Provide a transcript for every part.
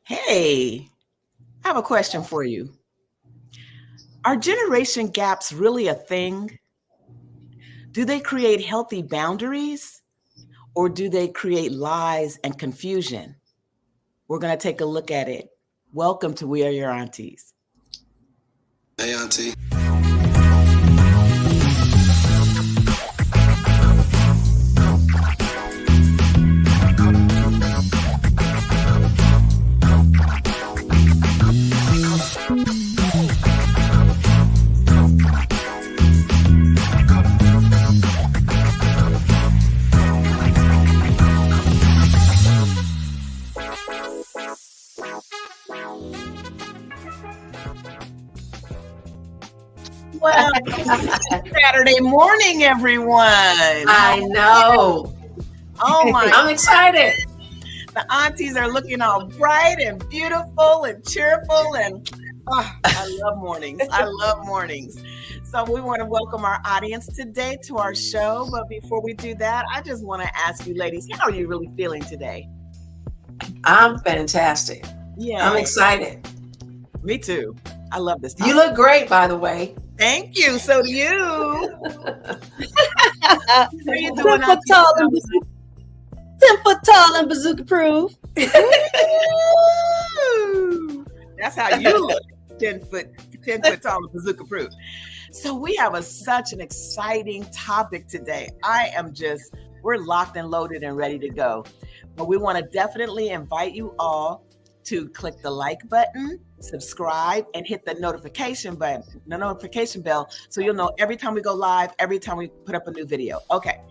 Hey, I have a question for you. Are generation gaps really a thing? Do they create healthy boundaries or do they create lies and confusion? We're going to take a look at it. Welcome to We Are Your Aunties. Hey, Auntie. Well, Saturday morning, everyone. I know. Oh my! I'm excited. The aunties are looking all bright and beautiful and cheerful, and I love mornings. I love mornings. So we want to welcome our audience today to our show. But before we do that, I just want to ask you, ladies, how are you really feeling today? I'm fantastic. Yeah, I'm excited. Me too. I love this topic. You look great, by the way. Thank you. So do you. How you doing? 10 foot tall and bazooka proof. That's how you look. 10 foot tall and bazooka proof. So we have such an exciting topic today. We're locked and loaded and ready to go. But we want to definitely invite you all to click the like button, subscribe, and hit the notification bell, so you'll know every time we go live, every time we put up a new video. Okay,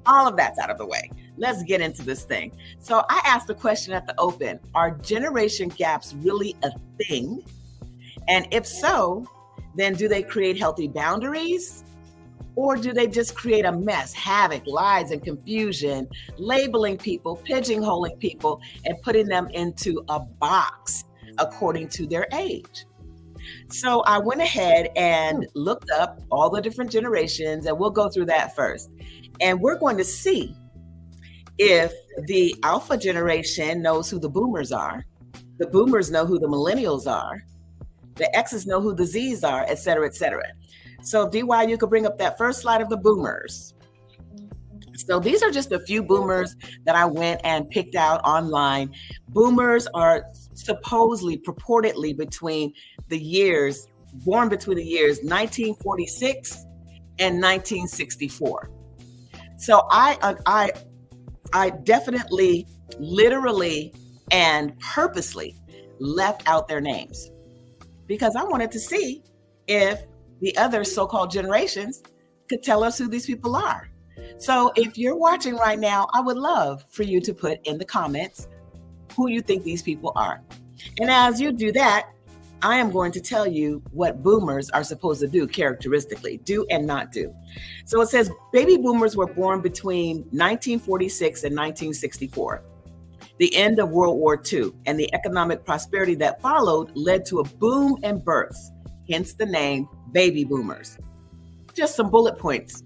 all of that's out of the way. Let's get into this thing. So I asked the question at the open, are generation gaps really a thing? And if so, then do they create healthy boundaries? Or do they just create a mess, havoc, lies, and confusion, labeling people, pigeonholing people, and putting them into a box according to their age? So I went ahead and looked up all the different generations, and we'll go through that first. And we're going to see if the Alpha generation knows who the boomers are, the boomers know who the millennials are, the X's know who the Z's are, et cetera, et cetera. So DY, you could bring up that first slide of the boomers. So these are just a few boomers that I went and picked out online. Boomers are purportedly born between the years 1946 and 1964. So I definitely, literally, and purposely left out their names because I wanted to see if the other so-called generations could tell us who these people are. So if you're watching right now, I would love for you to put in the comments who you think these people are. And as you do that, I am going to tell you what boomers are supposed to do characteristically, do and not do. So it says baby boomers were born between 1946 and 1964. The end of World War II and the economic prosperity that followed led to a boom in births, hence the name baby boomers. Just some bullet points.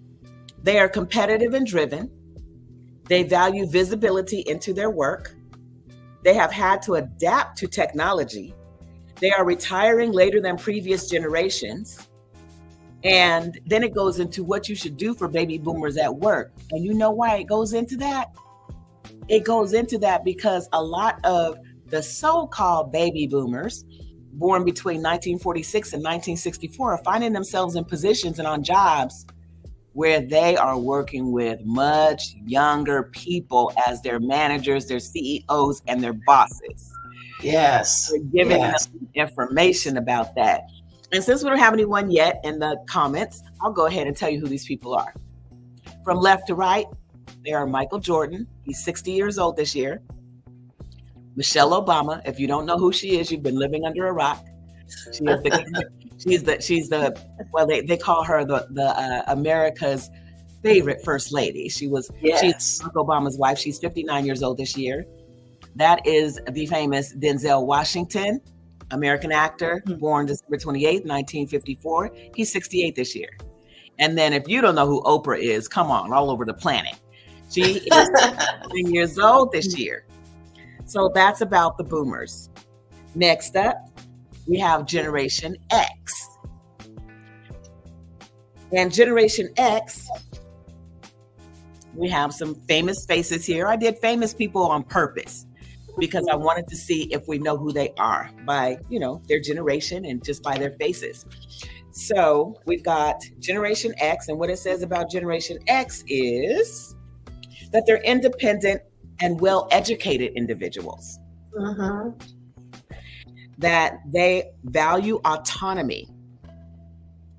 They are competitive and driven. They value visibility into their work. They have had to adapt to technology. They are retiring later than previous generations. And then it goes into what you should do for baby boomers at work. And you know why it goes into that? It goes into that because a lot of the so-called baby boomers born between 1946 and 1964 are finding themselves in positions and on jobs where they are working with much younger people as their managers, their CEOs, and their bosses. Yes. We're giving them information about that. And since we don't have anyone yet in the comments, I'll go ahead and tell you who these people are. From left to right, they are Michael Jordan. He's 60 years old this year. Michelle Obama. If you don't know who she is, you've been living under a rock. She's the they call her the America's favorite first lady. She's Barack Obama's wife. She's 59 years old this year. That is the famous Denzel Washington, American actor, born December 28th, 1954. He's 68 this year. And then if you don't know who Oprah is, come on, all over the planet. She is 10 years old this year. So that's about the boomers. Next up, we have Generation X. And Generation X, we have some famous faces here. I did famous people on purpose because I wanted to see if we know who they are by, their generation and just by their faces. So we've got Generation X, and what it says about Generation X is that they're independent and well-educated individuals. Mm-hmm. That they value autonomy.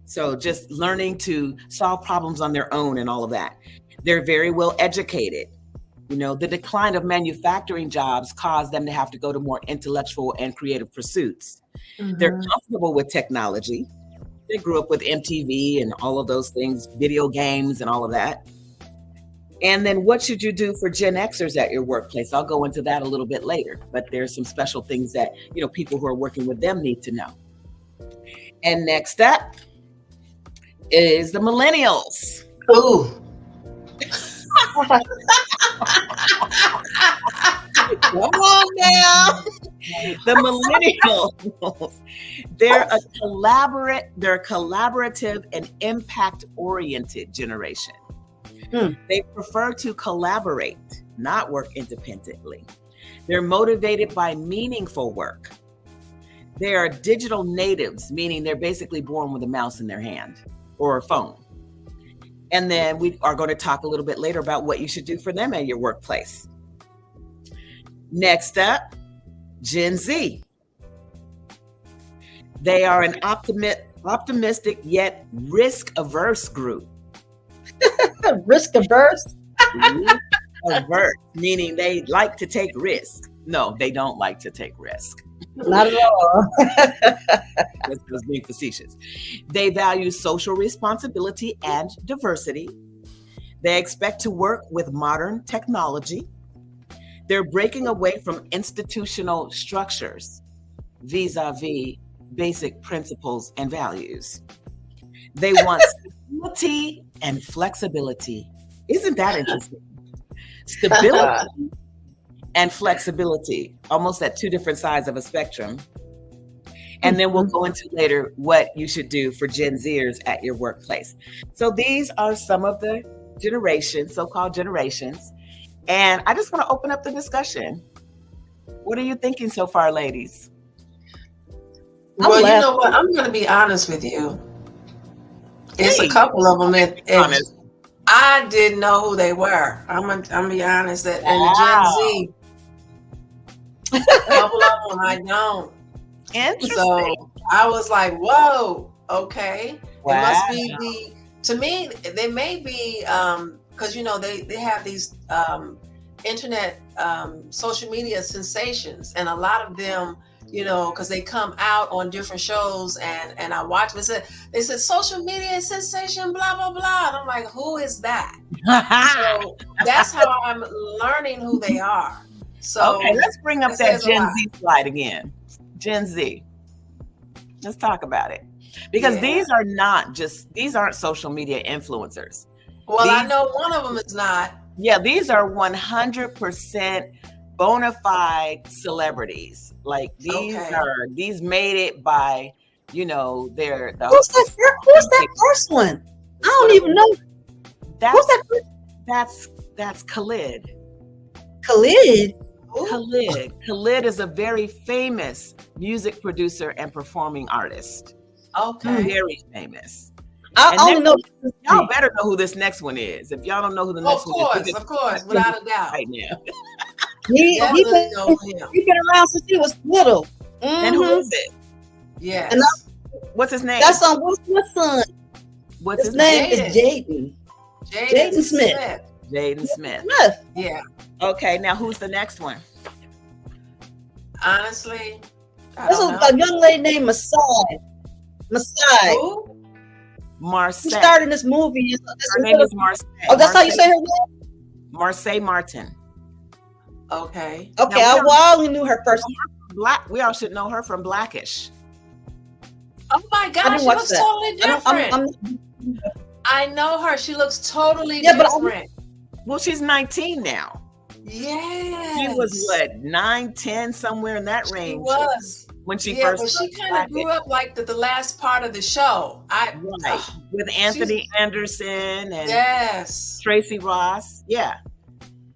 So just learning to solve problems on their own and all of that. They're very well educated. The decline of manufacturing jobs caused them to have to go to more intellectual and creative pursuits. Mm-hmm. They're comfortable with technology. They grew up with MTV and all of those things, video games and all of that. And then what should you do for Gen Xers at your workplace? I'll go into that a little bit later, but there's some special things that, people who are working with them need to know. And next up is the millennials. Ooh. Come on now. The millennials, they're a collaborative and impact-oriented generation. They prefer to collaborate, not work independently. They're motivated by meaningful work. They are digital natives, meaning they're basically born with a mouse in their hand or a phone. And then we are going to talk a little bit later about what you should do for them at your workplace. Next up, Gen Z. They are an optimistic yet risk-averse group. Risk averse? Averse, meaning they like to take risk. No, they don't like to take risk. Not at all. That's being facetious. They value social responsibility and diversity. They expect to work with modern technology. They're breaking away from institutional structures vis-a-vis basic principles and values. They want stability and flexibility. Isn't that interesting? Stability and flexibility, almost at two different sides of a spectrum. And then we'll go into later what you should do for Gen Zers at your workplace. So these are some of the generations, so-called generations. And I just want to open up the discussion. What are you thinking so far, ladies? Well, you know what? I'm going to be honest with you. It's a couple of them. And I didn't know who they were. I'm gonna be honest. That and Gen Z, a couple of them I don't. Interesting. So I was like, "Whoa, okay." Wow. It must be to me, they may be because they have these internet social media sensations, and a lot of them. Because they come out on different shows and I watch them. They said social media sensation, blah, blah, blah. And I'm like, who is that? So that's how I'm learning who they are. So okay, let's bring up that Gen Z slide again. Gen Z. Let's talk about it. Because these aren't social media influencers. Well, I know one of them is not. Yeah, these are 100% bona fide celebrities. Like these made it by, Who's that first one? I don't even know. That's Khalid. Khalid? Khalid is a very famous music producer and performing artist. Okay. Very famous. I only know. Y'all better know who this next one is. If y'all don't know who the next one is. Of course, without a doubt. Right now. He been around since he was little. Mm-hmm. And who is it? Yes. What's his name? That's on Will's son. What's his name? Is Jaden. Jaden Smith. Jaden Smith. Yeah. Okay, now who's the next one? Honestly, this is a young lady named Masai. Who? Marseille. Who starred in this movie? Her name is Marseille. Oh, that's how you say her name? Marseille Martin. Okay. Okay, I only knew her first. We all should know her from Blackish. Oh my gosh, she looks totally different. I know her. She looks totally different. Well, she's 19 now. Yeah. She was 9, 10, somewhere in that range. She was. when she Yeah, first but she kind of grew up like the last part of the show. Right. With Anthony Anderson and yes, Tracy Ross. Yeah.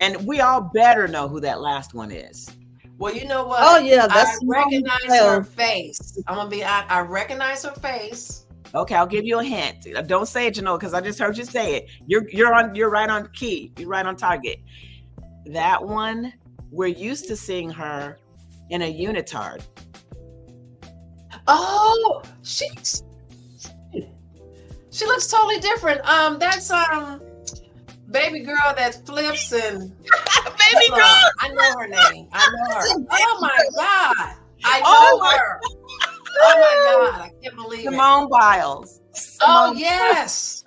And we all better know who that last one is. Well, you know what? Oh yeah, that's I recognize her face. I recognize her face. Okay, I'll give you a hint. Don't say it, because I just heard you say it. You're right on key. You're right on target. That one, we're used to seeing her in a unitard. Oh, she looks totally different. That's baby girl that flips and baby girl. I know her name. I know her. Oh my God. I know her. Oh my God. I can't believe Simone Biles. Oh yes.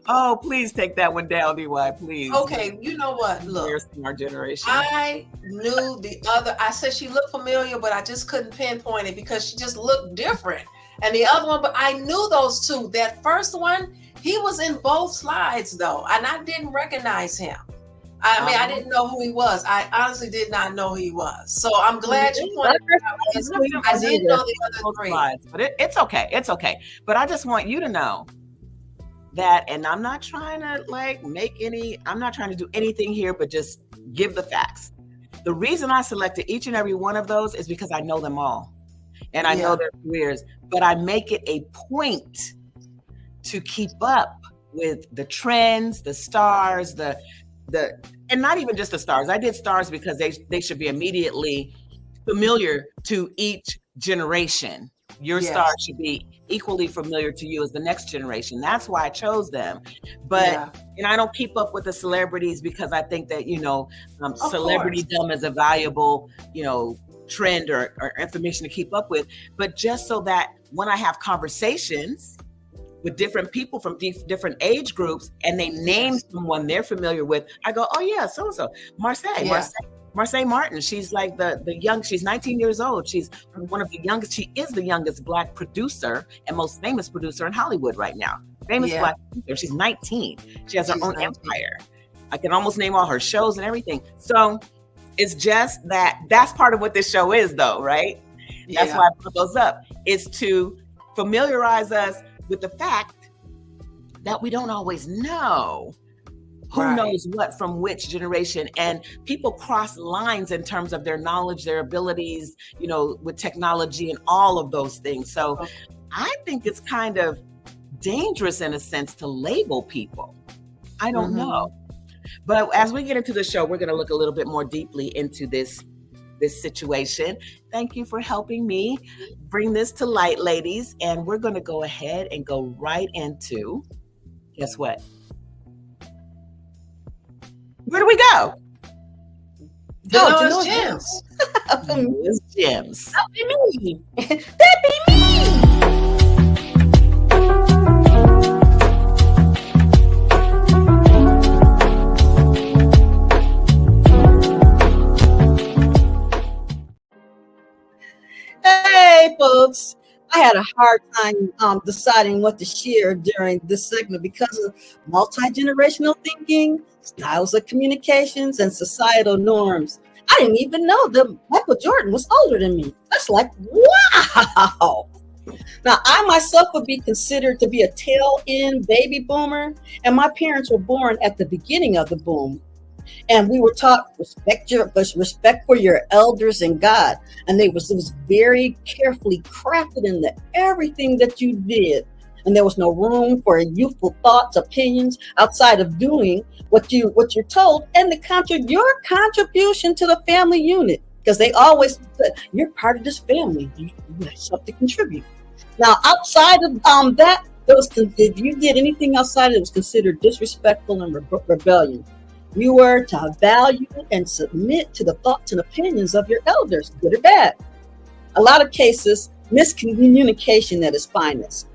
Oh, please take that one down, DY, please. Okay, you know what? Look, from our generation. I knew the other. I said she looked familiar, but I just couldn't pinpoint it because she just looked different. And the other one, but I knew those two. That first one, he was in both slides though, and I didn't recognize him. I mean, I didn't know who he was. I honestly did not know who he was. So I'm glad you pointed it out. I didn't know the other three. Slides, but it's okay. It's okay. But I just want you to know that, and I'm not trying to I'm not trying to do anything here, but just give the facts. The reason I selected each and every one of those is because I know them all. And I know their careers, but I make it a point to keep up with the trends, the stars, and not even just the stars. I did stars because they should be immediately familiar to each generation. Your star should be equally familiar to you as the next generation. That's why I chose them. But and I don't keep up with the celebrities because I think that, celebritydom is a valuable, trend or information to keep up with. But just so that when I have conversations with different people from different age groups and they name someone they're familiar with, I go, oh yeah, so-and-so, Marseille Martin. She's like she's 19 years old. She's one of the youngest. She is the youngest Black producer and most famous producer in Hollywood right now. Famous Black producer. She's 19. She has her own empire. I can almost name all her shows and everything. So it's just that's part of what this show is though, right? Yeah. That's why I put those up, is to familiarize us with the fact that we don't always know who knows what from which generation, and people cross lines in terms of their knowledge, their abilities, with technology and all of those things. So I think it's kind of dangerous in a sense to label people. I don't know. But as we get into the show, we're going to look a little bit more deeply into this situation. Thank you for helping me bring this to light, ladies. And we're going to go ahead and go right into, guess what? Where do we go? Janoa's Gems. Janoa's Gems. That be me. That be me. Hey, folks. I had a hard time deciding what to share during this segment because of multi-generational thinking, styles of communications, and societal norms. I didn't even know that Michael Jordan was older than me. That's like, wow. Now, I myself would be considered to be a tail-end baby boomer, and my parents were born at the beginning of the boom. And we were taught respect for your elders and God. And it was very carefully crafted into everything that you did. And there was no room for youthful thoughts, opinions outside of doing what you're told, and your contribution to the family unit. Because they always said, you're part of this family. You have something to contribute. Now, outside of that, if you did anything outside, it was considered disrespectful and rebellion. You were to value and submit to the thoughts and opinions of your elders, good or bad. A lot of cases, miscommunication at its finest.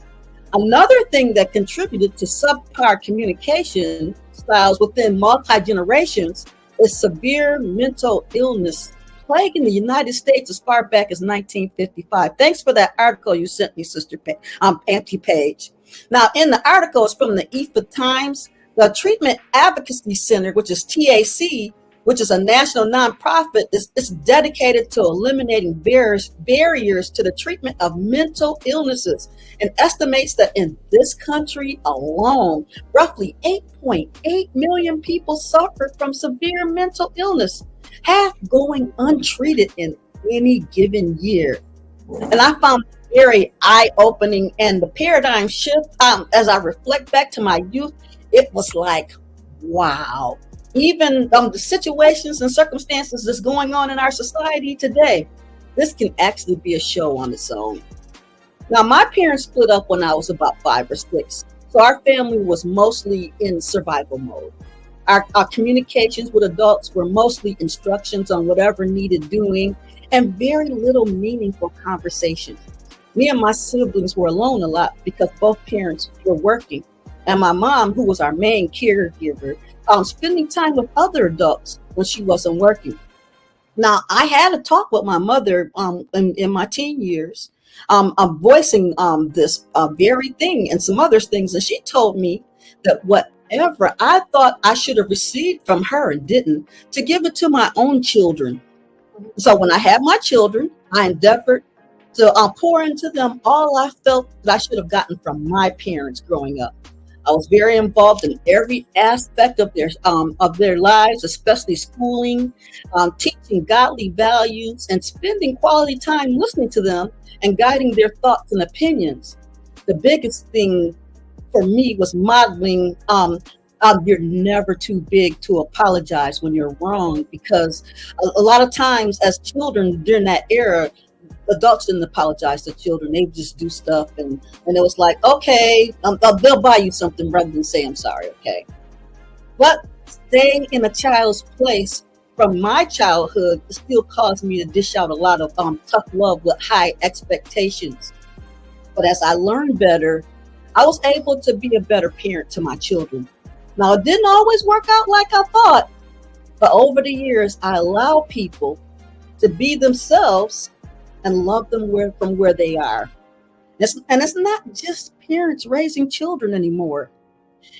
Another thing that contributed to subpar communication styles within multi-generations is severe mental illness plaguing the United States as far back as 1955. Thanks for that article you sent me, Sister Auntie Paige. Now, in the article, it's from the EFA Times. The Treatment Advocacy Center, which is TAC, which is a national nonprofit, is dedicated to eliminating barriers to the treatment of mental illnesses, and estimates that in this country alone, roughly 8.8 million people suffer from severe mental illness, half going untreated in any given year. And I found it very eye-opening, and the paradigm shift, as I reflect back to my youth, it was like, wow. Even the situations and circumstances that's going on in our society today, this can actually be a show on its own. Now, my parents split up when I was about 5 or 6, so our family was mostly in survival mode. Our communications with adults were mostly instructions on whatever needed doing, and very little meaningful conversation. Me and my siblings were alone a lot because both parents were working, and my mom, who was our main caregiver, spending time with other adults when she wasn't working. Now, I had a talk with my mother in my teen years, voicing this very thing and some other things, and she told me that whatever I thought I should have received from her and didn't, to give it to my own children. So when I had my children, I endeavored to pour into them all I felt that I should have gotten from my parents growing up. I was very involved in every aspect of their lives, especially schooling, teaching godly values, and spending quality time listening to them and guiding their thoughts and opinions. The biggest thing for me was modeling you're never too big to apologize when you're wrong, because a lot of times as children during that era, adults didn't apologize to children. They just do stuff, and it was like, okay, they'll buy you something rather than say I'm sorry, okay? But staying in a child's place from my childhood still caused me to dish out a lot of tough love with high expectations. But as I learned better, I was able to be a better parent to my children. Now, it didn't always work out like I thought, but over the years, I allow people to be themselves and love them from where they are. And it's not just parents raising children anymore.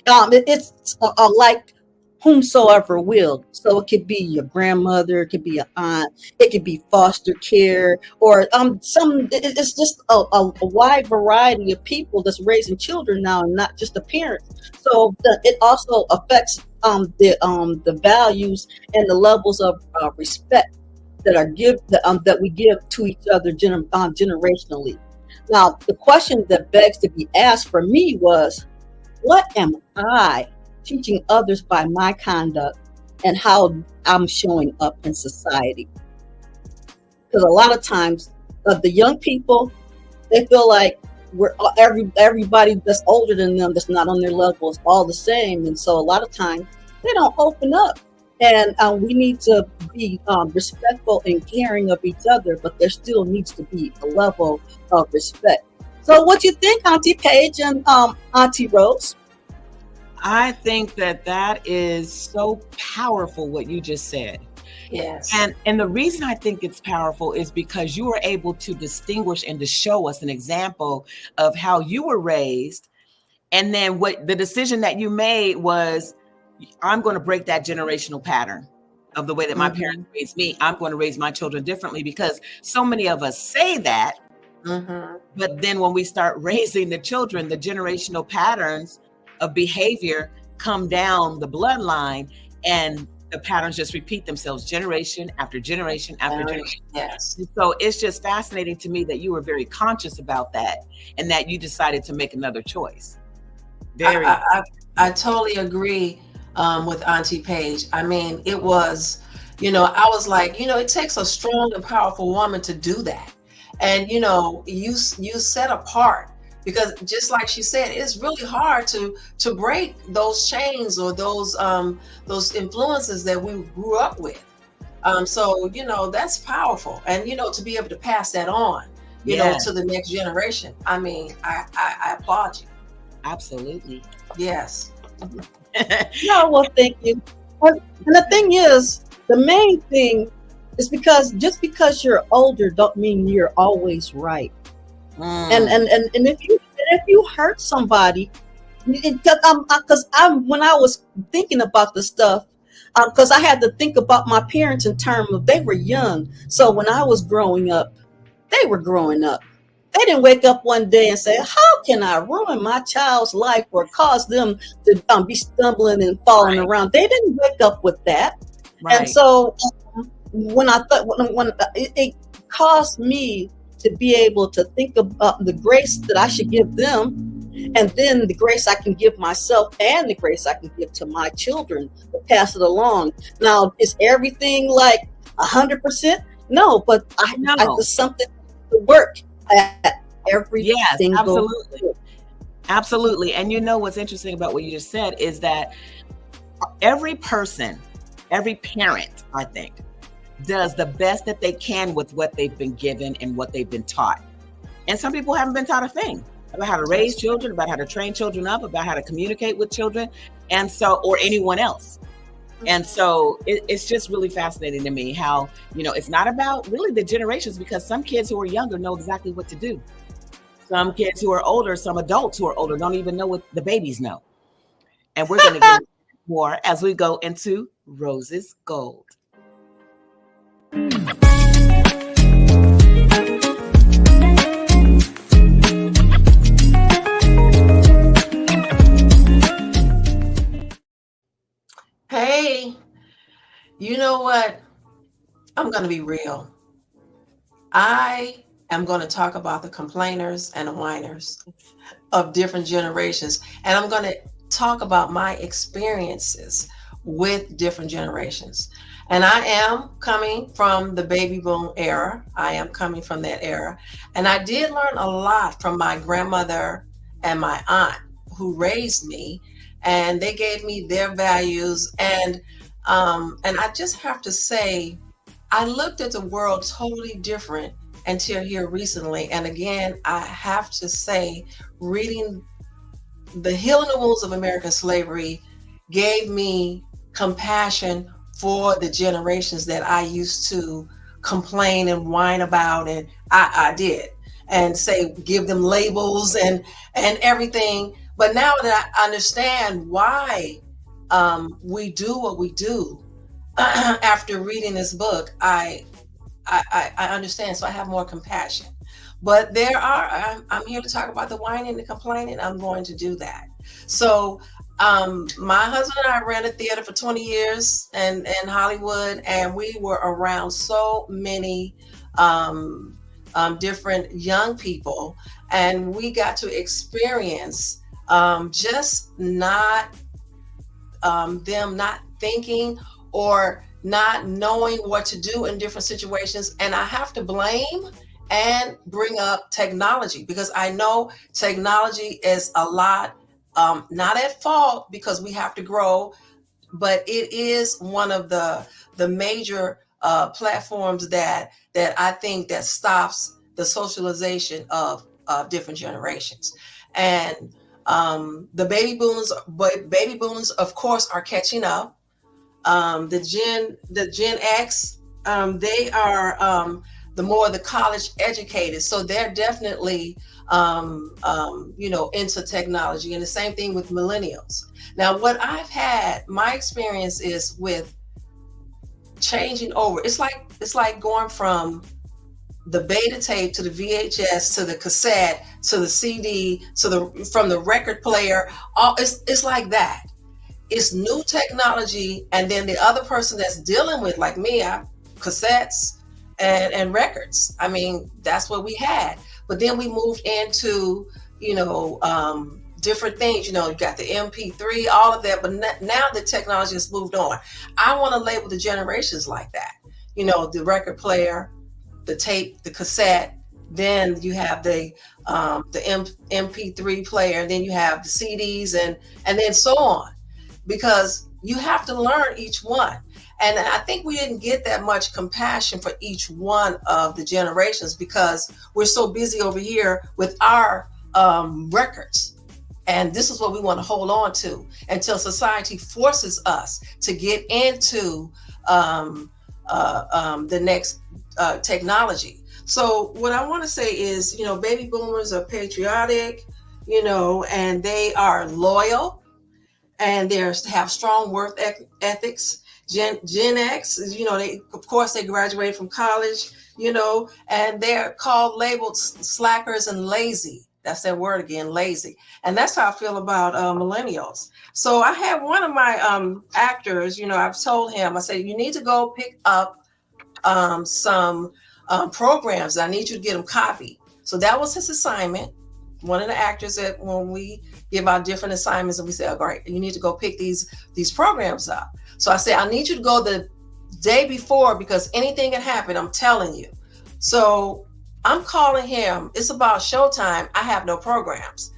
It's like whomsoever will. So it could be your grandmother, it could be an aunt, it could be foster care, or it's just a wide variety of people that's raising children now, and not just the parents. So it also affects the values and the levels of respect that we give to each other generationally. Now, the question that begs to be asked for me was, what am I teaching others by my conduct and how I'm showing up in society? Because a lot of times, the young people, they feel like everybody that's older than them, that's not on their level, is all the same, and so a lot of times they don't open up. And we need to be respectful and caring of each other, but there still needs to be a level of respect. So what do you think, Auntie Paige and Auntie Rose? I think that is so powerful, what you just said. Yes. And the reason I think it's powerful is because you were able to distinguish and to show us an example of how you were raised. And then what the decision that you made was, I'm going to break that generational pattern of the way that my parents raised me. I'm going to raise my children differently, because so many of us say that. But then when we start raising the children, the generational patterns of behavior come down the bloodline, and the patterns just repeat themselves generation after generation after generation. Yes. And so it's just fascinating to me that you were very conscious about that, and that you decided to make another choice. I totally agree with Auntie Paige. I mean, it was, I was like, it takes a strong and powerful woman to do that. And, you set apart, because just like she said, it's really hard to break those chains or those influences that we grew up with. So, that's powerful. And, to be able to pass that on, to the next generation. I mean, I applaud you. Absolutely. Yes. No, well, thank you. And the thing is, the main thing is just because you're older don't mean you're always right. And if you hurt somebody, because when I was thinking about this stuff, because I had to think about my parents in terms of they were young. So when I was growing up, they were growing up. They didn't wake up one day and say, how can I ruin my child's life or cause them to be stumbling and falling Right. around? They didn't wake up with that. And Right. so when I thought, when it caused me to be able to think about the grace that I should give them, and then the grace I can give myself and the grace I can give to my children to pass it along. Now, is everything like 100%? No, but I there's something to work at every Yes, single. absolutely. Absolutely. And you know what's interesting about what you just said is that every person, every parent, I think, does the best that they can with what they've been given and what they've been taught. And some people haven't been taught a thing about how to raise children, about how to train children up, about how to communicate with children, and so, or anyone else. And so it's just really fascinating to me how, you know, it's not about really the generations, because some kids who are younger know exactly what to do. Some kids who are older, some adults who are older don't even know what the babies know. And we're going to get more as we go into Rose's Gold. Hey, you know what? I'm going to be real. I am going to talk about the complainers and the whiners of different generations. And I'm going to talk about my experiences with different generations. And I am coming from the baby boom era. I am coming from that era. And I did learn a lot from my grandmother and my aunt who raised me. And they gave me their values. And I just have to say, I looked at the world totally different until here recently. And again, I have to say, reading The Healing the Wounds of American Slavery gave me compassion for the generations that I used to complain and whine about. And I did, and say, give them labels and everything. But now that I understand why we do what we do, after reading this book, I understand. So I have more compassion. But I'm here to talk about the whining and the complaining. I'm going to do that. So my husband and I ran a theater for 20 years in Hollywood, and we were around so many different young people, and we got to experience just not them not thinking or not knowing what to do in different situations. And I have to blame and bring up technology, because I know technology is a lot, not at fault, because we have to grow, but it is one of the major platforms that I think that stops the socialization of different generations. And the baby boomers, of course, are catching up. The Gen X, they are the more the college educated, so they're definitely into technology. And the same thing with millennials. Now, what I've had, my experience is with changing over. It's like going from the beta tape to the VHS to the cassette to the CD from the record player. It's like that. It's new technology, and then the other person that's dealing with, like me, cassettes and records. I mean, that's what we had. But then we moved into, different things. You got the MP3, all of that. But now the technology has moved on. I want to label the generations like that. The record player, the tape, the cassette. Then you have the MP3 player. Then you have the CDs, and then so on. Because you have to learn each one. And I think we didn't get that much compassion for each one of the generations, because we're so busy over here with our records. And this is what we want to hold on to until society forces us to get into the next technology. So what I want to say is, baby boomers are patriotic, and they are loyal. And they have strong work ethics. Gen X, you know, they graduated from college, you know, and they're labeled slackers and lazy. That's that word again, lazy. And that's how I feel about millennials. So I have one of my actors, you know, I've told him, I said, you need to go pick up some programs. I need you to get them copied. So that was his assignment. One of the actors, that when we give out different assignments, and we say, all right, you need to go pick these programs up. So I said, I need you to go the day before, because anything can happen, I'm telling you. So I'm calling him. It's about showtime. I have no programs.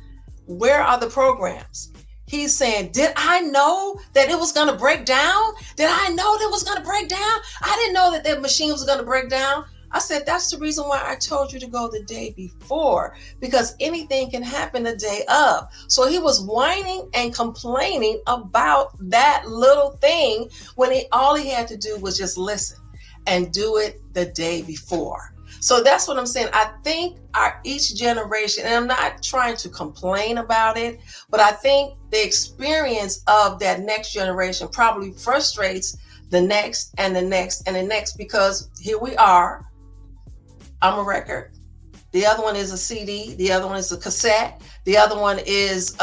Where are the programs? He's saying, did I know that it was going to break down? Did I know that it was going to break down? I didn't know that the machine was going to break down. I said, that's the reason why I told you to go the day before, because anything can happen the day of. So he was whining and complaining about that little thing when all he had to do was just listen and do it the day before. So that's what I'm saying. I think each generation, and I'm not trying to complain about it, but I think the experience of that next generation probably frustrates the next and the next and the next, because here we are. I'm a record. The other one is a CD. The other one is a cassette. The other one is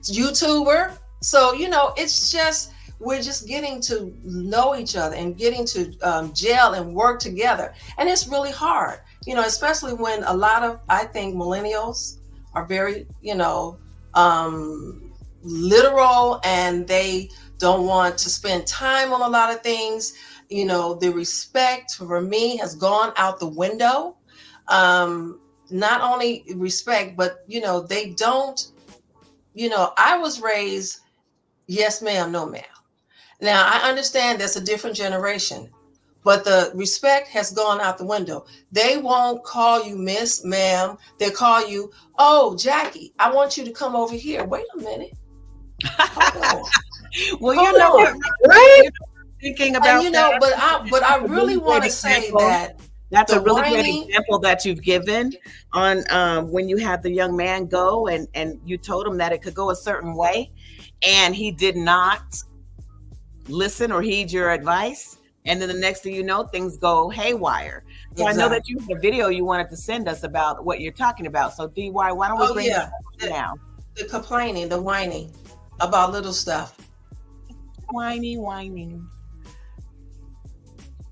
YouTuber. So, you know, it's just, we're just getting to know each other and getting to gel and work together. And it's really hard, you know, especially when a lot of, I think, millennials are very, you know, literal, and they don't want to spend time on a lot of things. You know, the respect for me has gone out the window. Not only respect, but, you know, they don't, you know, I was raised, yes, ma'am, no, ma'am. Now, I understand that's a different generation, but the respect has gone out the window. They won't call you miss, ma'am. They call you, oh, Jackie, I want you to come over here. Wait a minute. Hold on. Well, you know what, right? Thinking about, and, you know, but I really want to say that that's a really great example that you've given on when you had the young man go and you told him that it could go a certain way, and he did not listen or heed your advice, and then the next thing you know, things go haywire. So exactly. I know that you had a video you wanted to send us about what you're talking about. So DY, why don't we bring it now? The complaining, the whining about little stuff. Whining.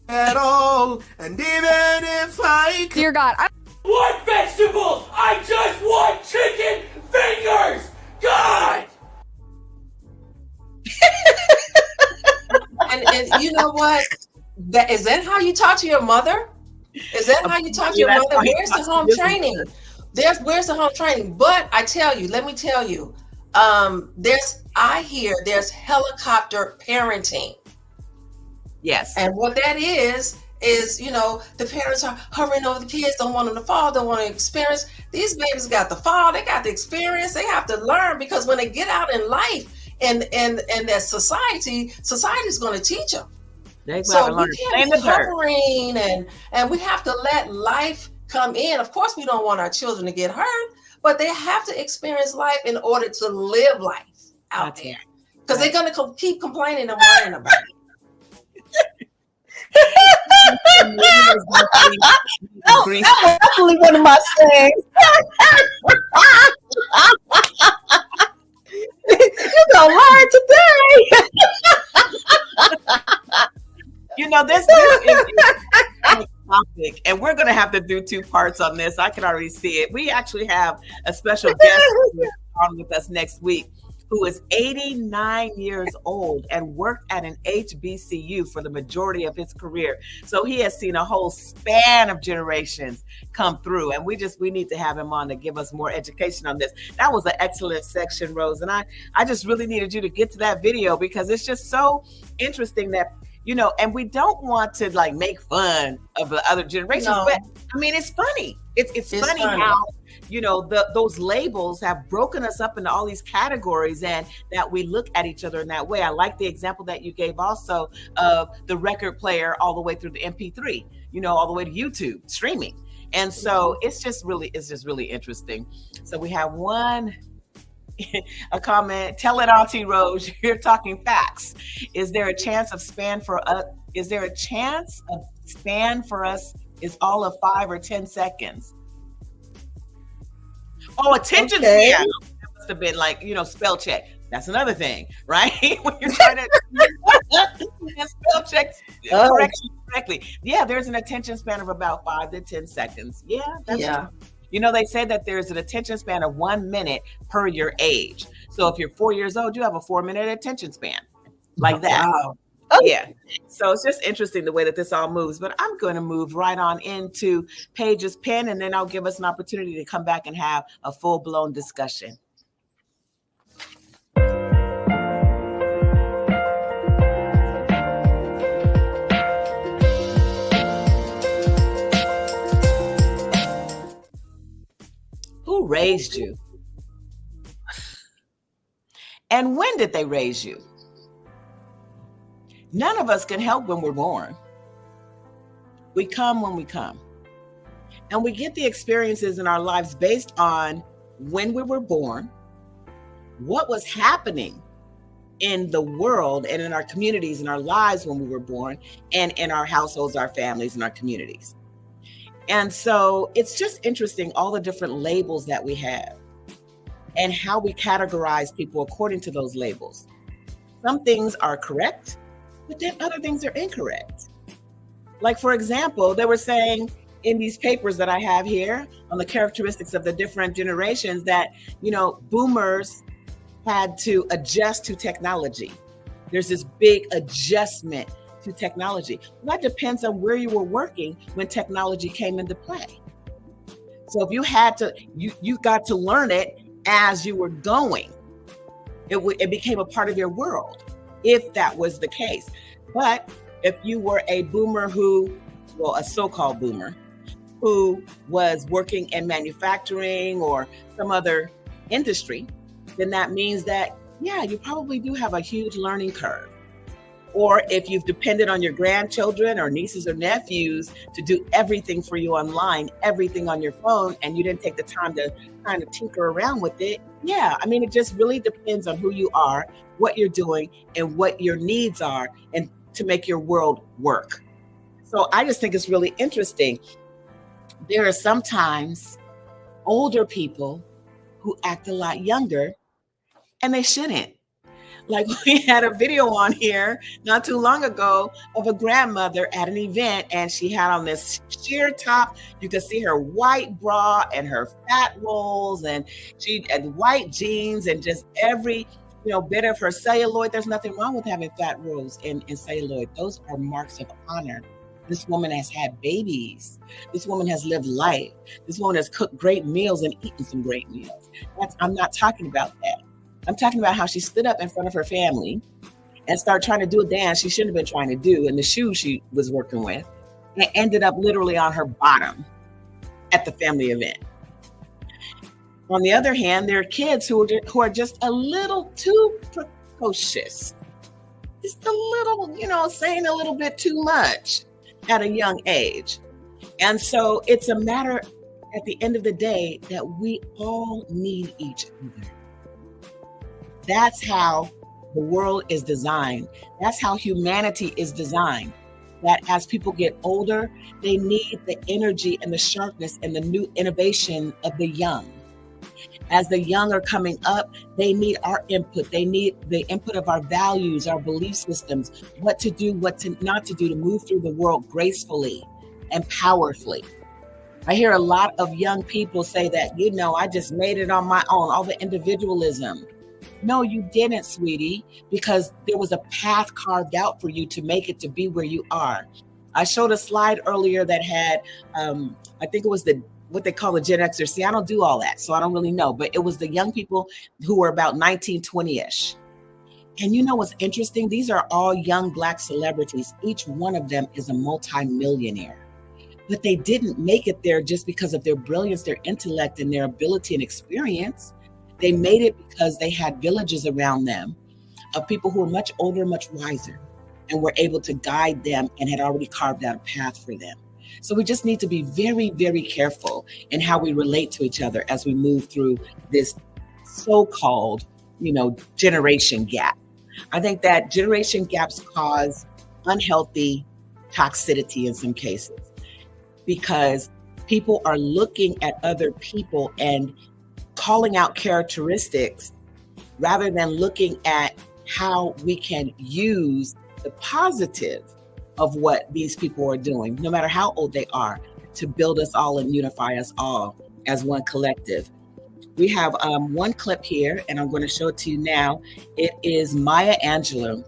At all, and even if I could. Dear God, I want vegetables. I just want chicken fingers. God. and you know what? Is that how you talk to your mother? Is that how you talk to your mother? Where's the home training? Where's the home training? But I tell you, let me tell you, there's helicopter parenting. Yes. And what that is, you know, the parents are hovering over the kids, don't want them to fall, don't want to experience. These babies got the fall, they got the experience, they have to learn, because when they get out in life and that society's going to teach them. So we can't be hovering, and we have to let life come in. Of course, we don't want our children to get hurt, but they have to experience life in order to live life out there. Because they're going to keep complaining and whining about it. That's definitely one of my sayings. You're gonna learn today. You know, this is a topic, and we're going to have to do 2 parts on this. I can already see it. We actually have a special guest on with us next week, who is 89 years old and worked at an HBCU for the majority of his career. So he has seen a whole span of generations come through, and we need to have him on to give us more education on this. That was an excellent section, Rose, and I just really needed you to get to that video, because it's just so interesting that, you know, and we don't want to like make fun of the other generations, but I mean, it's funny. It's funny how, you know, those labels have broken us up into all these categories, and that we look at each other in that way. I like the example that you gave also of the record player all the way through the MP3, you know, all the way to YouTube streaming. And so it's just really interesting. So we have one A comment, tell it Auntie Rose, you're talking facts. Is there a chance of span for us? Is there a chance of span for us is all of 5 or 10 seconds? Oh, attention span. That must have been like, spell check. That's another thing, right? When you're trying to spell check correctly. Yeah, there's an attention span of about 5 to 10 seconds. Yeah, that's true. They say that there's an attention span of 1 minute per your age. So if you're 4 years old, you have a 4-minute attention span like that. Wow. Yeah. So it's just interesting the way that this all moves, but I'm going to move right on into Paige's pen, and then I'll give us an opportunity to come back and have a full-blown discussion. Who raised you? And when did they raise you? None of us can help when we're born. We come when we come. And we get the experiences in our lives based on when we were born, what was happening in the world and in our communities, in our lives when we were born, and in our households, our families, and our communities. And so it's just interesting, all the different labels that we have and how we categorize people according to those labels. Some things are correct, but then other things are incorrect. Like, for example, they were saying in these papers that I have here on the characteristics of the different generations that, boomers had to adjust to technology. There's this big adjustment to technology. Well, that depends on where you were working when technology came into play. So if you had to, you got to learn it as you were going. It became a part of your world, if that was the case. But if you were a boomer a so-called boomer, who was working in manufacturing or some other industry, then that means that, you probably do have a huge learning curve. Or if you've depended on your grandchildren or nieces or nephews to do everything for you online, everything on your phone, and you didn't take the time to kind of tinker around with it. Yeah, it just really depends on who you are, what you're doing, and what your needs are, and to make your world work. So I just think it's really interesting. There are sometimes older people who act a lot younger, and they shouldn't. Like, we had a video on here not too long ago of a grandmother at an event, and she had on this sheer top. You could see her white bra and her fat rolls, and she had white jeans, and just every bit of her celluloid. There's nothing wrong with having fat rolls and celluloid. Those are marks of honor. This woman has had babies. This woman has lived life. This woman has cooked great meals and eaten some great meals. I'm not talking about that. I'm talking about how she stood up in front of her family and started trying to do a dance she shouldn't have been trying to do in the shoes she was working with, and ended up literally on her bottom at the family event. On the other hand, there are kids who are just a little too precocious, just a little, saying a little bit too much at a young age. And so it's a matter at the end of the day that we all need each other. That's how the world is designed. That's how humanity is designed. That as people get older, they need the energy and the sharpness and the new innovation of the young. As the young are coming up, they need our input. They need the input of our values, our belief systems, what to do, what not to do to move through the world gracefully and powerfully. I hear a lot of young people say that, I just made it on my own, all the individualism. No, you didn't, sweetie, because there was a path carved out for you to make it to be where you are. I showed a slide earlier that had, I think it was what they call the Gen Xers. See, I don't do all that, so I don't really know, but it was the young people who were about 19, 20-ish. And what's interesting? These are all young Black celebrities. Each one of them is a multi-millionaire. But they didn't make it there just because of their brilliance, their intellect, and their ability and experience. They made it because they had villages around them of people who were much older, much wiser, and were able to guide them and had already carved out a path for them. So we just need to be very, very careful in how we relate to each other as we move through this so-called, generation gap. I think that generation gaps cause unhealthy toxicity in some cases because people are looking at other people and calling out characteristics rather than looking at how we can use the positive of what these people are doing, no matter how old they are, to build us all and unify us all as one collective. We have one clip here, and I'm going to show it to you now. It is Maya Angelou.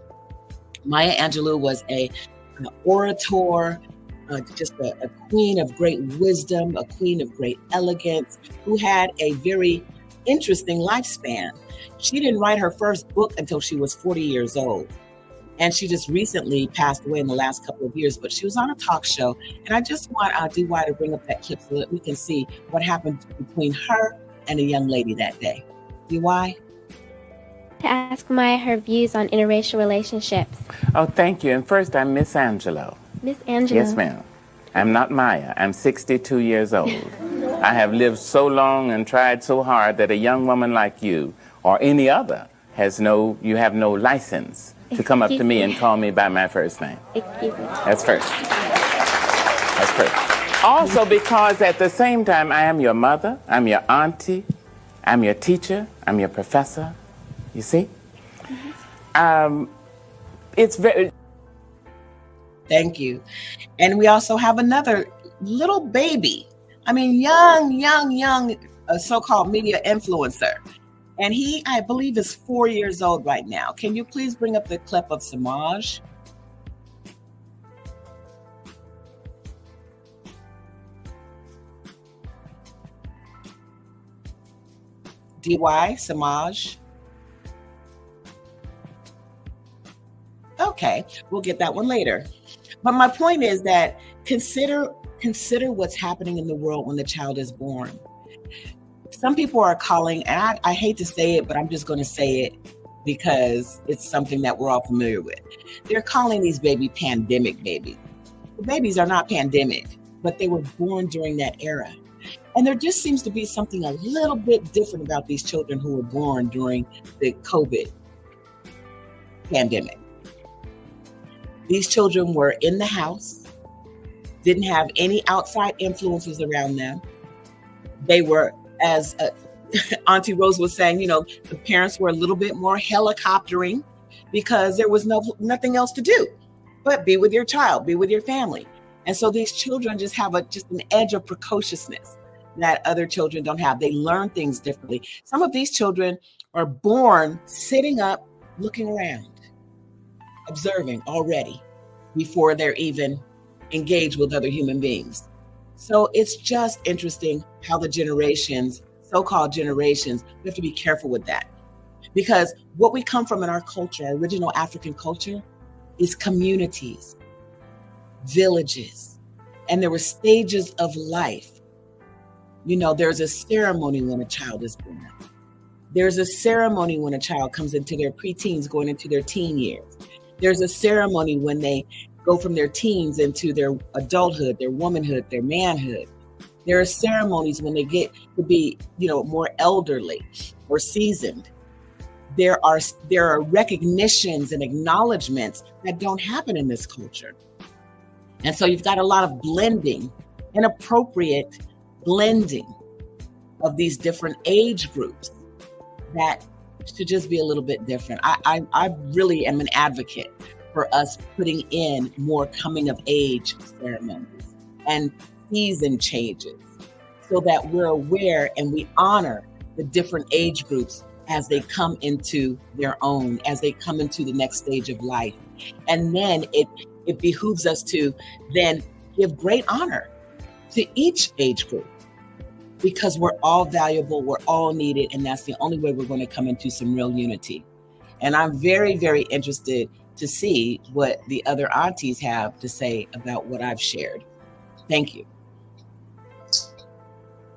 Maya Angelou was an orator, just a queen of great wisdom, a queen of great elegance, who had a very interesting lifespan. She didn't write her first book until she was 40 years old. And she just recently passed away in the last couple of years, but she was on a talk show. And I just want DY to bring up that clip so that we can see what happened between her and a young lady that day. DY? To ask Maya her views on interracial relationships. Oh, thank you. And first, I'm Miss Angelo. Miss Angelo. Yes, ma'am. I'm not Maya. I'm 62 years old. I have lived so long and tried so hard that a young woman like you or any other you have no license to come up to me and call me by my first name. Excuse me. That's first. That's first. Also because at the same time, I am your mother, I'm your auntie, I'm your teacher, I'm your professor. You see? It's very... Thank you. And we also have another little baby. I mean, young, so-called media influencer. And he, I believe, is 4 years old right now. Can you please bring up the clip of Samaj? DY, Samaj. Okay, we'll get that one later. But my point is that consider what's happening in the world when the child is born. Some people are calling, and I hate to say it, but I'm just going to say it because it's something that we're all familiar with. They're calling these pandemic babies. The babies are not pandemic, but they were born during that era. And there just seems to be something a little bit different about these children who were born during the COVID pandemic. These children were in the house, didn't have any outside influences around them. They were, as Auntie Rose was saying, the parents were a little bit more helicoptering because there was nothing else to do but be with your child, be with your family. And so these children just have just an edge of precociousness that other children don't have. They learn things differently. Some of these children are born sitting up, looking around, observing already before they're even engaged with other human beings. So it's just interesting how the generations, so-called generations, we have to be careful with that. Because what we come from in our culture, our original African culture, is communities, villages, and there were stages of life. There's a ceremony when a child is born. There's a ceremony when a child comes into their preteens, going into their teen years. There's a ceremony when they go from their teens into their adulthood, their womanhood, their manhood. There are ceremonies when they get to be, more elderly or seasoned. There are recognitions and acknowledgments that don't happen in this culture. And so you've got a lot of blending, inappropriate blending of these different age groups that should just be a little bit different. I really am an advocate for us putting in more coming of age ceremonies and season changes so that we're aware and we honor the different age groups as they come into their own, as they come into the next stage of life. And then it behooves us to then give great honor to each age group, because we're all valuable, we're all needed, and that's the only way we're going to come into some real unity. And I'm very, very interested to see what the other aunties have to say about what I've shared. Thank you.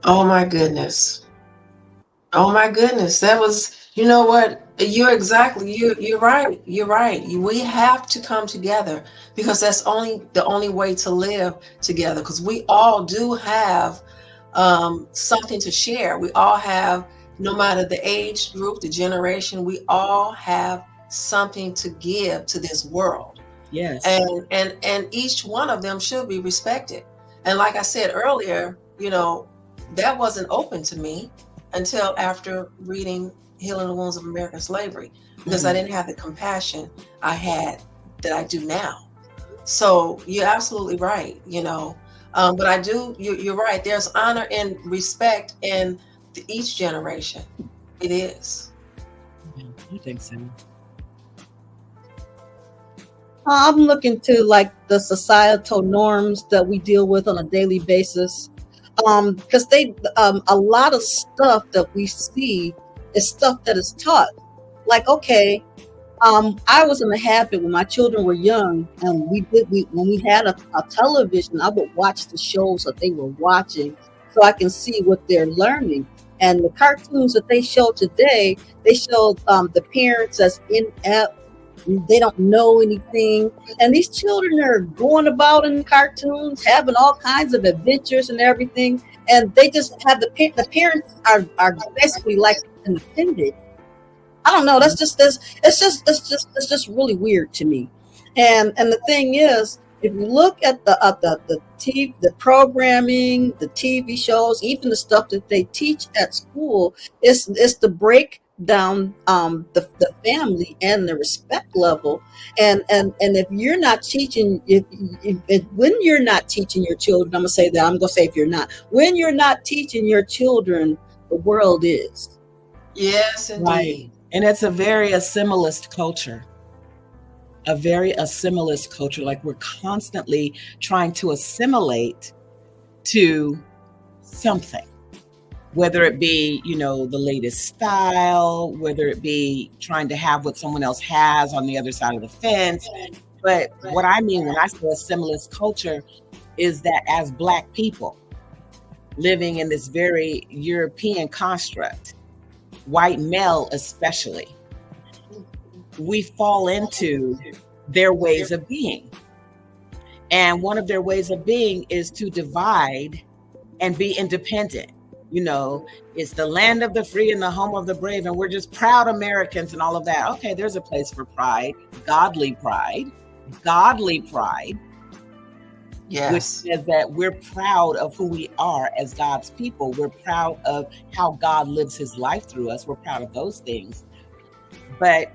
Oh my goodness. Oh my goodness. That was, you know what? You're right. You're right. We have to come together because that's the only way to live together, because we all do have something to share. We all have no matter the age group, the generation, we all have something to give to this world. Yes. And each one of them should be respected. And like I said earlier, that wasn't open to me until after reading Healing the Wounds of American Slavery, because I didn't have the compassion I had that I do now. So you're absolutely right, but I do, you're right. There's honor and respect in each generation. It is. I think so. I'm looking to like the societal norms that we deal with on a daily basis. Because a lot of stuff that we see is stuff that is taught. Like, okay, I was in the habit when my children were young, and when we had a television, I would watch the shows that they were watching so I can see what they're learning. And the cartoons that they show today, they show the parents as inept. They don't know anything. And these children are going about in cartoons, having all kinds of adventures and everything. And they just have the parents are basically like independent. I don't know. That's just this. It's just really weird to me. And the thing is, if you look at the TV, the programming, the TV shows, even the stuff that they teach at school, it's to break down the family and the respect level. And if you're not teaching, when you're not teaching your children, I'm gonna say that. I'm gonna say if you're not, when you're not teaching your children, the world is. Yes, indeed. Right. And it's a very assimilist culture. A very assimilist culture. Like we're constantly trying to assimilate to something, whether it be, the latest style, whether it be trying to have what someone else has on the other side of the fence. But what I mean when I say assimilist culture is that as Black people living in this very European construct, white male especially, we fall into their ways of being. And one of their ways of being is to divide and be independent. It's the land of the free and the home of the brave, and we're just proud Americans and all of that. Okay, there's a place for pride, godly pride, yes, which says that we're proud of who we are as God's people. We're proud of how God lives his life through us. We're proud of those things. But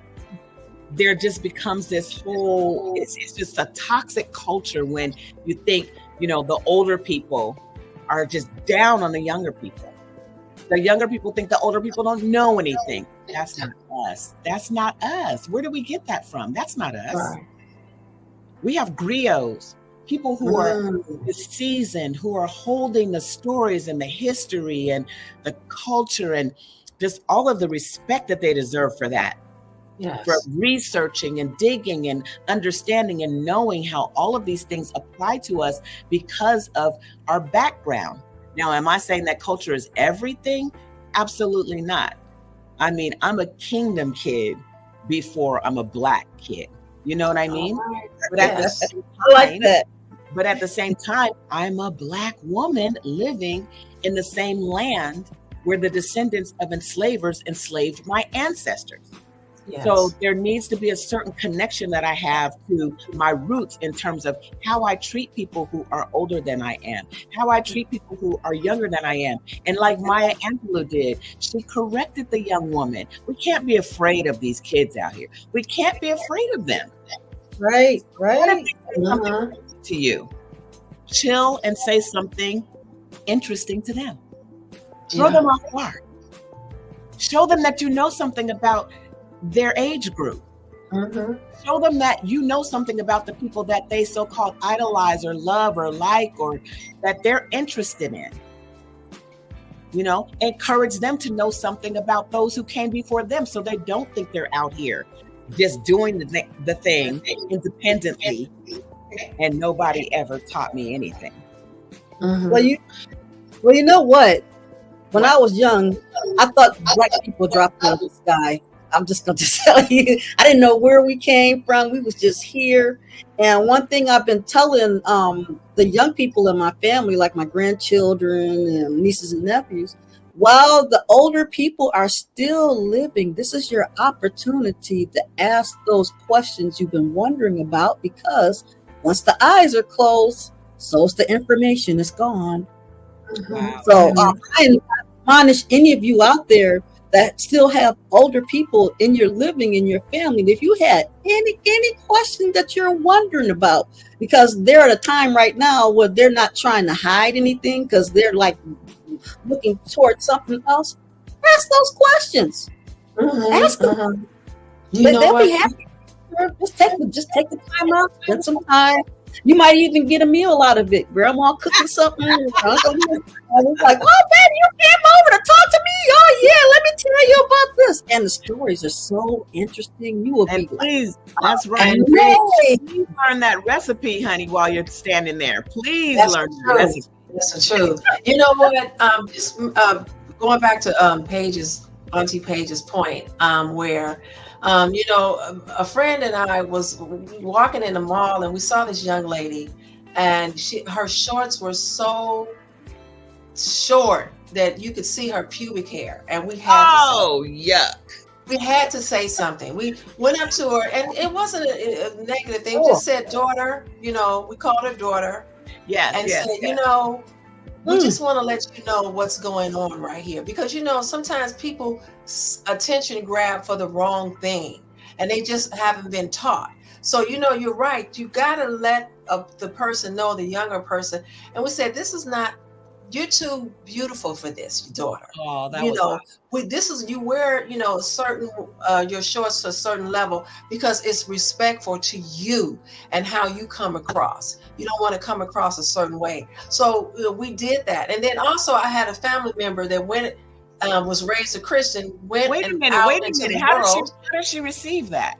there just becomes this whole, it's just a toxic culture when you think, the older people are just down on the younger people. The younger people think the older people don't know anything. That's not us. That's not us. Where do we get that from? That's not us. Right. We have griots, people who are seasoned, who are holding the stories and the history and the culture and just all of the respect that they deserve for that. Yes. For researching and digging and understanding and knowing how all of these things apply to us because of our background. Now, am I saying that culture is everything? Absolutely not. I mean, I'm a kingdom kid before I'm a Black kid. You know what I mean? Right. But at the same time, I like that. But at the same time, I'm a Black woman living in the same land where the descendants of enslavers enslaved my ancestors. Yes. So there needs to be a certain connection that I have to my roots in terms of how I treat people who are older than I am, how I treat people who are younger than I am. And like Maya Angelou did, she corrected the young woman. We can't be afraid of these kids out here. We can't be afraid of them. Right. What if they say something to you? Chill and say something interesting to them. Throw them off guard. Show them that you know something about their age group. Show them that you know something about the people that they so-called idolize or love or like, or that they're interested in. Encourage them to know something about those who came before them, so they don't think they're out here just doing the thing independently and nobody ever taught me anything. Well, you know what? When I was young, I thought Black people dropped out of the sky. I'm just going to tell you, I didn't know where we came from. We was just here. And one thing I've been telling the young people in my family, like my grandchildren and nieces and nephews, while the older people are still living, this is your opportunity to ask those questions you've been wondering about, because once the eyes are closed, so's the information is gone. Wow. So I admonish any of you out there that still have older people in your living, in your family, if you had any question that you're wondering about, because they're at a time right now where they're not trying to hide anything because they're like looking towards something else, ask those questions. Ask them. They'll be happy. Just take the time out, spend some time. You might even get a meal out of it. Grandma cooking something. It's like, oh, baby, you came over to talk to me. Oh, yeah, let me tell you about this. And the stories are so interesting. You will be please, that's right. Please learn that recipe, honey, while you're standing there. Please learn the recipe. That's the truth. You know what? Just going back to Auntie Paige's point, where a friend and I was walking in the mall and we saw this young lady, and her shorts were so short that you could see her pubic hair, and we had yuck. We had to say something. We went up to her, and it wasn't a negative thing. We just said, daughter, we called her daughter. Yes. And said, we just want to let you know what's going on right here. Because, sometimes people attention grab for the wrong thing, and they just haven't been taught. So, you're right. You got to let the person know, the younger person. And we said, you're too beautiful for this, daughter. Oh, that was awesome. You wear, certain, your shorts to a certain level because it's respectful to you and how you come across. You don't want to come across a certain way. So we did that. And then also I had a family member that was raised a Christian, wait a minute. How did she receive that?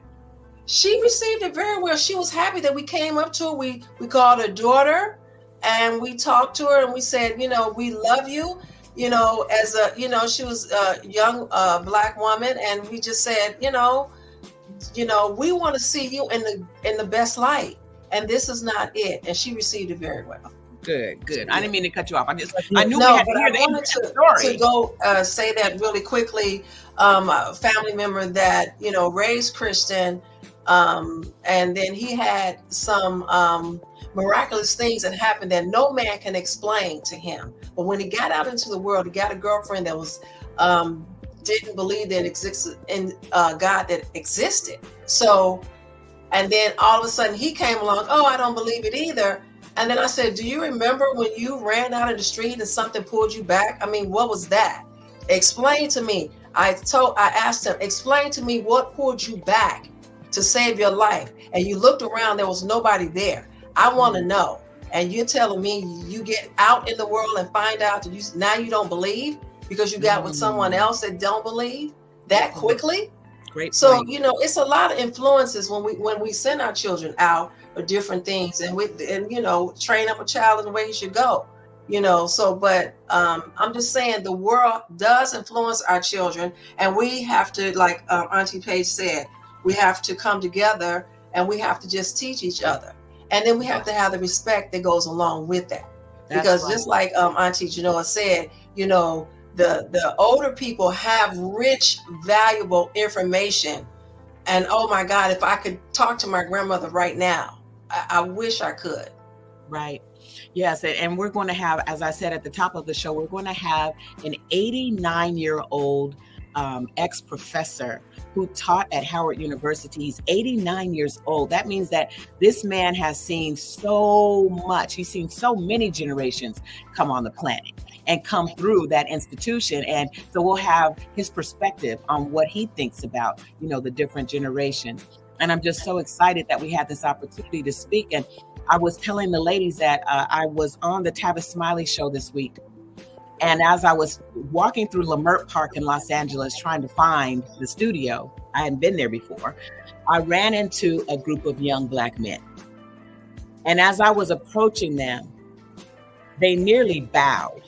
She received it very well. She was happy that we came up to her. We called her daughter. And we talked to her and we said, we love you, as she was a young Black woman. And we just said, we want to see you in the best light. And this is not it. And she received it very well. Good. I didn't mean to cut you off. I knew no, we had but to hear I wanted to go say that really quickly. A family member that, raised Christian, and then he had some miraculous things that happened that no man can explain to him. But when he got out into the world, he got a girlfriend that was didn't believe that existed in God that existed. So, and then all of a sudden he came along. Oh, I don't believe it either. And then I said, do you remember when you ran out in the street and something pulled you back? I mean, what was that? Explain to me. I asked him, explain to me what pulled you back to save your life. And you looked around, there was nobody there. I want to know. And you're telling me you get out in the world and find out that now you don't believe because you got with someone else that don't believe that quickly. Great. So, it's a lot of influences when we send our children out for different things and train up a child in the way he should go, but I'm just saying the world does influence our children, and we have to, like Auntie Paige said, we have to come together and we have to just teach each other. And then we have to have the respect that goes along with that. Because just like Auntie Genoa said, the older people have rich, valuable information. And oh my God, if I could talk to my grandmother right now, I wish I could. Right. Yes. And we're going to have, as I said at the top of the show, we're going to have an 89-year-old ex-professor who taught at Howard University. He's 89 years old. That means that this man has seen so much. He's seen so many generations come on the planet and come through that institution. And so we'll have his perspective on what he thinks about, the different generations. And I'm just so excited that we had this opportunity to speak. And I was telling the ladies that I was on the Tavis Smiley show this week. And as I was walking through Leimert Park in Los Angeles trying to find the studio, I hadn't been there before, I ran into a group of young Black men. And as I was approaching them, they nearly bowed.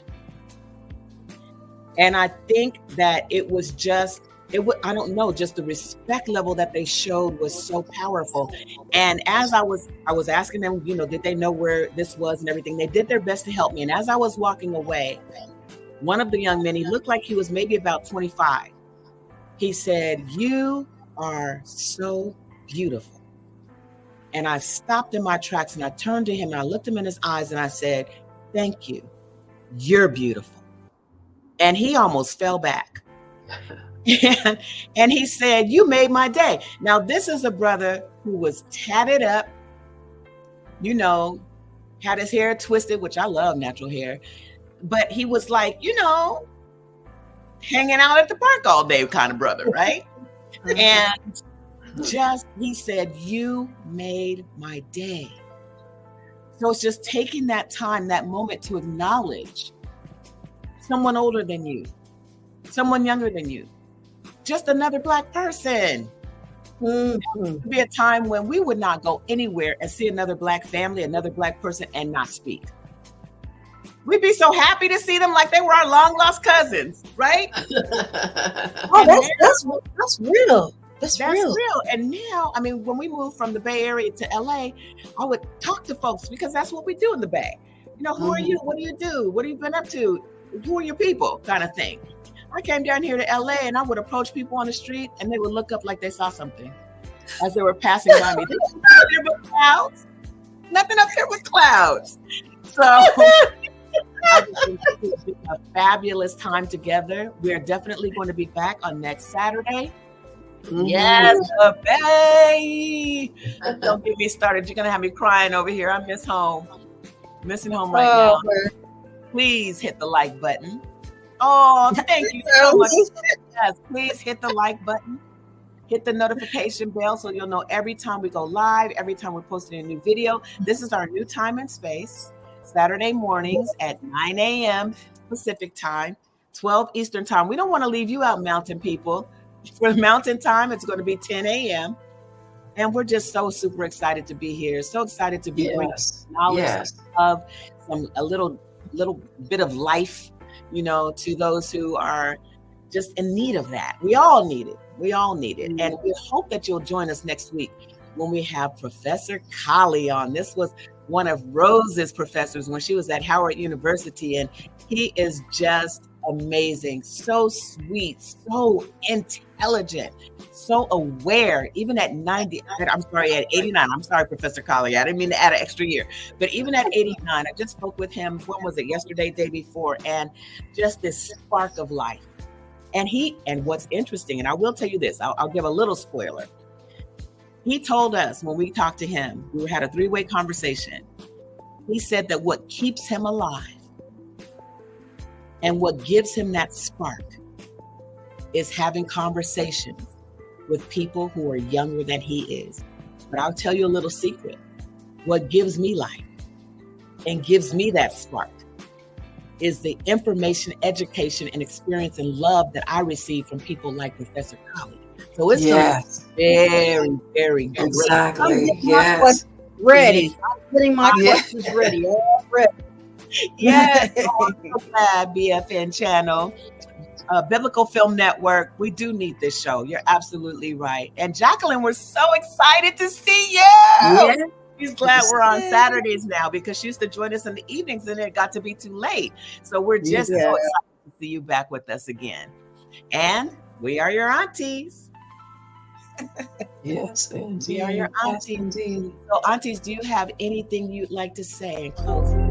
And I think that it was just the respect level that they showed was so powerful. And as I was asking them, did they know where this was and everything? They did their best to help me. And as I was walking away, one of the young men, he looked like he was maybe about 25. He said, "You are so beautiful." And I stopped in my tracks and I turned to him and I looked him in his eyes and I said, "Thank you. You're beautiful." And he almost fell back. And he said, "You made my day." Now, this is a brother who was tatted up, you know, had his hair twisted, which I love natural hair. But he was like, you know, hanging out at the park all day kind of brother, right? And he said, "You made my day." So it's just taking that time, that moment to acknowledge someone older than you, someone younger than you, just another Black person. There would be a time when we would not go anywhere and see another Black family, another Black person, and not speak. We'd be so happy to see them like they were our long lost cousins, right? That's real. That's real. And now, I mean, when we moved from the Bay Area to LA, I would talk to folks because that's what we do in the Bay. You know, who are you? What do you do? What have you been up to? Who are your people? Kind of thing. I came down here to LA and I would approach people on the street and they would look up like they saw something as they were passing by me. Nothing up here but clouds. Nothing up here but clouds. So I just think it's been a fabulous time together. We're definitely going to be back on next Saturday. Yes, the Bay. Don't get me started. You're going to have me crying over here. I miss home. Missing home right now. Please hit the like button. Oh, thank you so much. Yes, please hit the like button. Hit the notification bell so you'll know every time we go live, every time we're posting a new video. This is our new time and space. Saturday mornings at 9 a.m. Pacific time, 12 Eastern time. We don't want to leave you out, mountain people. For mountain time, it's going to be 10 a.m. And we're just so super excited to be here. So excited to be bringing knowledge of a little bit of life, you know, to those who are just in need of that. We all need it. We all need it. And we hope that you'll join us next week when we have Professor Kali on. This was one of Rose's professors when she was at Howard University, and he is just amazing, so sweet, so intelligent, so aware. Even at 89, I'm sorry, Professor Kali, I didn't mean to add an extra year, but even at 89, I just spoke with him, when was it, yesterday, day before, and just this spark of life. And what's interesting, and I will tell you this, I'll give a little spoiler. He told us when we talked to him, we had a 3-way conversation. He said that what keeps him alive and what gives him that spark is having conversations with people who are younger than he is. But I'll tell you a little secret. What gives me life and gives me that spark is the information, education, and experience and love that I receive from people like Professor Kali. So it's very, very good. Exactly. Ready. I'm getting my questions ready. Already. Yes. Glad BFN channel, Biblical Film Network. We do need this show. You're absolutely right. And Jacqueline, we're so excited to see you. Yeah. She's glad we're on Saturdays now because she used to join us in the evenings and it got to be too late. So we're just so excited to see you back with us again. And we are your aunties. Yes, indeed. We are your aunties. So, aunties, do you have anything you'd like to say in closing?